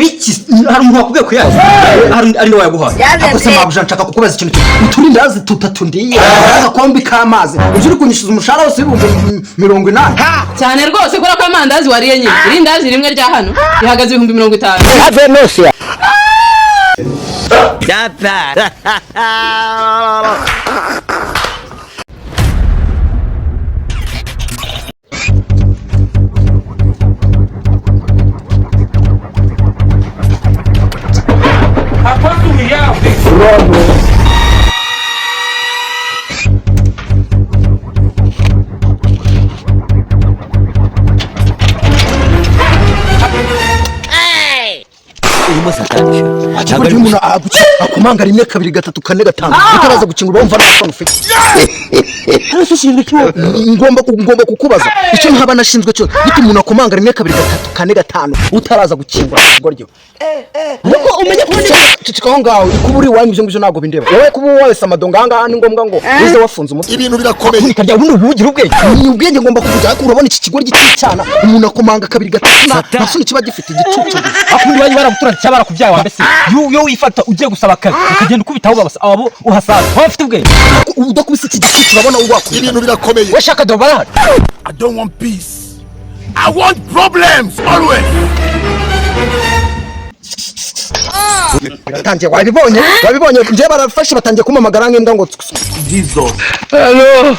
biki hari umuntu wakubwiye ko ari no yaguhaye akose mabuja nshaka kukubaza ikintu uturindazi tutatu ndiye agakombi k'amazi uje uri kunyishyuza umushahara wose w'ibihumbi 80 cyane rwose kora ko amandazi wariye nyine irindazi rimwe rya hano rihagaze 50. Ave nosia Data. Akigwa umuntu akumanga rimwe kabiri gatatu kane gatanu utaraza gukingura bumva n'abantu ufite arashinzwe cyo ngomba kukubaza icyo nkaba nashinzwe cyo giti umuntu akumanga rimwe kabiri gatatu kane gatanu utaraza gukingura goryo nuko umenye ko cicikaho ngaho ikuburi wanyu byo ngibyo nago bindeba wowe kuba wese amadonga hanga ni ngombwa ngo uze wafunze umutwe ibintu birakomeye karya ubundi ubugira ubwenge ngomba kuvuga ko urabona iki kigori gicicana umuntu akumanga kabiri gatatu nasuni kiba gifite igicucu akundi wanyu baraguturana cyabara kubyaye wa mbese yo wifata ugiye gusaba akazi ukagenda ukubitaho babasa abo uhasaza bafite ubwenge udakubise iki gicucu urabona ubwakubita ibintu birakomeye we shaka dobara I don't want peace. I want problems always. Tangiye wabibonye nje barafashe batangiye kumamagara nk'imbwa ngo Jesus. Hello.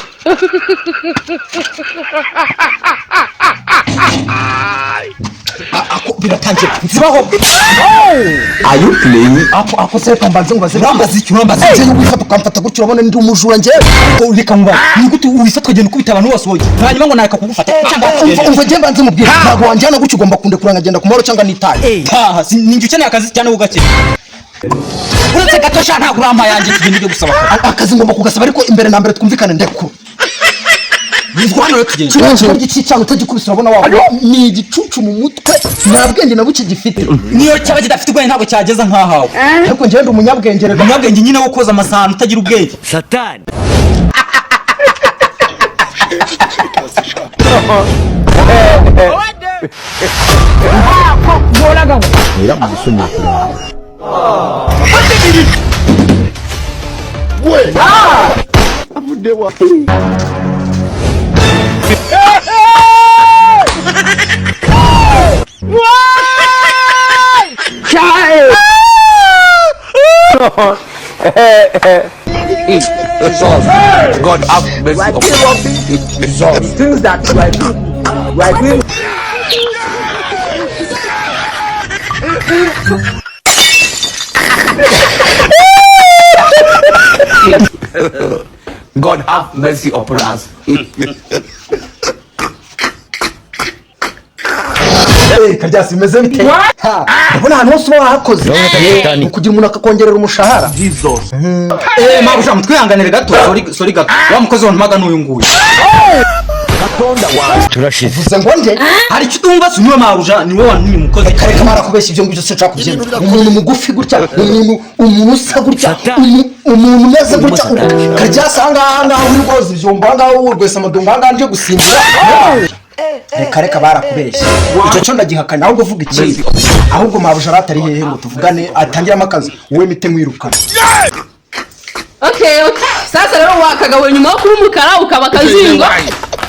Ako biratangiye nzibaho. Are you playing? Ako se kambaze ngubaze nambaze icyo nambaze cyo wifata ukamfata gutyo urabona ndi umujura nje ureka muba ni gute wifata kugenda ukubita abantu bose woje hanyuma ngo naka kugufata cyangwa umva je mbanze mubwira ntago wanjana gutyo ugomba kunde kuranga agenda kumaro cyangwa nitaye ninjye ukeneye akazi cyane ugake uretse gatosha nta kurama yanjye tugende byo gusaba akazi ngomba kugasaba ariko imbere na mbere twumvikane ndekuru Nizwana yo kugenda kiranjye gicicanga utagikubisira abona wawe ni igicucu mu mutwe nabwenge nabuke gifite niyo cyaba kidafite ubwenge ntabwo cyageza nkahawe ariko ngiye ndi umunyabwenge rega umunyabwenge nyine wo koza amasahani utagira ubwenge Satan. God have mercy. Jesus. things that right God have mercy upon us. Karyasi meze bite ndabona ahantu hose uba wahakoze kugira umuntu akakongerera umushahara Jesus. mabuja mutwihanganire gato sorry gato wa mukozi wa ntmaga n'uyu nguyu Turashize. uvuze ngo nje hari icyo utumva si niwe mabuja niwe wantumye umukozi kareka marakubeshya ibyo ngibyo sinshaka kubyemera umuntu mugufi gutya umuntu usa gutya umuntu umeze gutya Karyasi ahangaha uri rwoza ibyumba ahangaha urwese amadongo ahangaha nje gusimbura reka barakubeshya icyo cyo ndagihakana ahubwo uvuga iki ahubwo mabuja aratari hehe ngo tuvugane atangiramo akazi wowe mite mwirukana Okay sasa rero wakagawe nyuma yo kuri umukara ukaba akazingo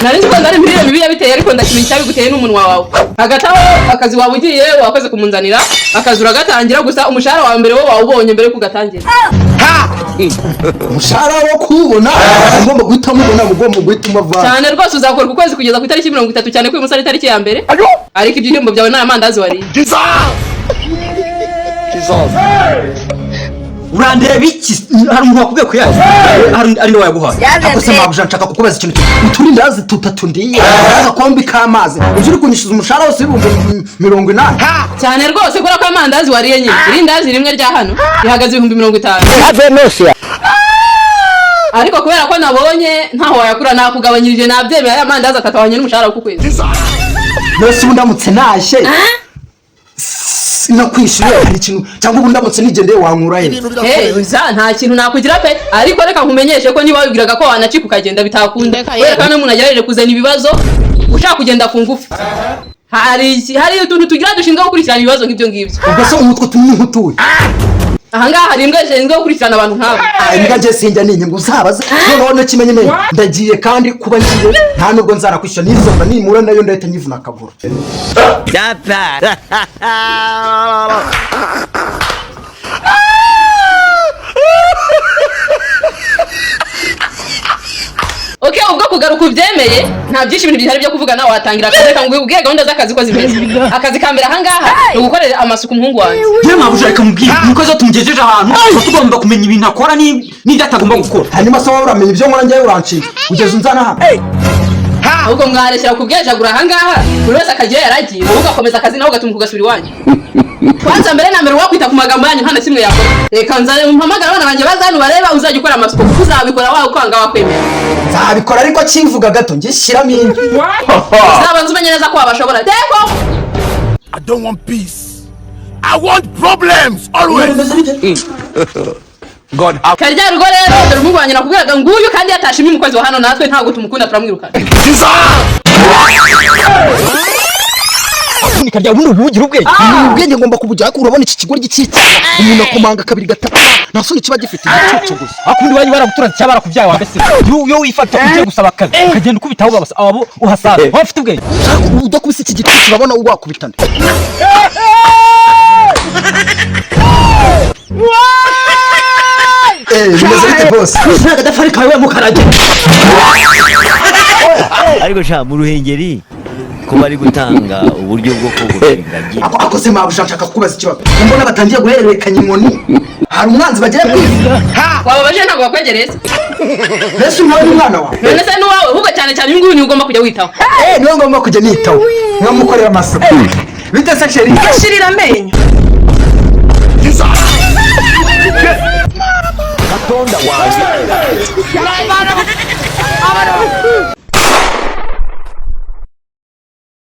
nari nzi ko ndari mbiriye bibi yabiteye ariko ndakimenya cyabiguteye n'umunwa wawe hagati aho akazi wawe ugiye wakoze kumunzanira akazura gatangira gusa umushahara wa mbere wo wawubonye mbere kugatangira umushahara wo kubona ngomba guhita mubona mugomba guhita umava cyane rwose uzakora ku kwezi kugeza ku itariki 30 cyane ko uyu musari itariki ya mbere ariko ibyihembo byawe n'amandazi wari Jesus. urandeba iki hari umuntu wakubwiye ko ari no yaguhaye akose mabuja nshaka kukubaza ikintu uturindazi tutatu ndiye agakombi k'amazi uje uri kunyishyuza umushahara wose w'ibihumbi 80 cyane rwose kora ko amandazi wariye nyine irindazi rimwe rya hano rihagaze 50. Ave nosia ariko kubera ko nabonye ntaho wayakura nakugabanyirije nabyemera aya mandazi atatawanye n'umushahara ku kwezi nose undamutse nashe sinakwishyuye hari ikintu cyangwa undamutse nigendeye wankura he uza nta kintu nakugira pe ariko reka nkumenyeshe ko niba wibwiraga ko wanacika ukagenda bitakunda reka n'umuntu agerageje kuzana ibibazo ushaka kugenda ku ngufu hari utuntu tugira dushinzwe gukurikirana ibibazo nk'ibyo ngibyo. ubwo se umutwe tumwe nk'utuye ahangaha hari imbwa zishinzwe gukurikirana abantu nk'abo. imbwa je sinjya ninye ngo uzabaze noneho kimenye ndagiye kandi kuba ngiye nta nubwo nzarakwishyura n'izomba nimura nayo ndahita nyivuna akaguru. Okay, ubwo kugaruka ubyemeye nta byinshi ibintu bihari byo kuvuga nawe watangira akazi kangu ubwiye gahunda z'akazi ko zimeze. Akazi kambere ahangaha ni gukorera amasuku umuhungu wanjye. Ye mabuja reka mubwire nuko zo tumugejeje ahantu tugomba kumenya ibintu akora n'ibyo atagomba gukora. hanyuma se wowe uramenya ibyo nkora njyewe uranshinga kugeza unzana hano. Ahubwo mwareshyira kubwejagura ahangaha buri wese akagiye yaragiye wowe ugakomeza akazi nawe ugatuma kugasubira iwanyu. Kwanza mbere na mbere wakwita ku magambo yanyu nta na kimwe yakora. Reka nzane mpamagara abana banjye bazanu bareba uzajya ukora amasuku kuko uzabikora wawe kwanga wakwemera. nzabikora ariko kivuga gato ngishyiramo indi. Uzabanza umenye neza ko wabashobora. Teko I don't want peace. I want problems always. God Karya rugo rero dore umuhungu wanjye nakubwiraga nguyu kandi yatashimye umukozi wa hano natwe ntabwo tumukunda turamwirukana. ni karya buno bugira ubwenge. ubwenge ngomba kubugira ko urabona iki kigo gicitse umuntu akomanga kabiri gatatu nta soni kiba gifite igicucu gusa. Akundi bari baraguturanze cyabara kubyaye wa mbese yo wifata ugiye gusaba akazi ukagenda ukubitaho babasa abo uhasaza wafite ubwenge udakubise iki gicucu urabona wakubitana. bimeze bite boss nta gadafari kawe mukarage. ariko sha mu Ruhengeri ko bari gutanga uburyo bwo kugurindagira ako se mabusha nshaka kukubaza ikibazo mbona batangiye guhererekanya inkoni hari umwanzi bagiye kwiga. Wababaje ntabwo bakwegereza. mbese umwana umwana wawe None se n'uwawe ahubwo cyane cyane uyu nguyu niwe ugomba kujya witaho. niwe ngomba kujya nitaho nkamukorera amasuku. bite se sheri Shirira amenyo. katonda wanjye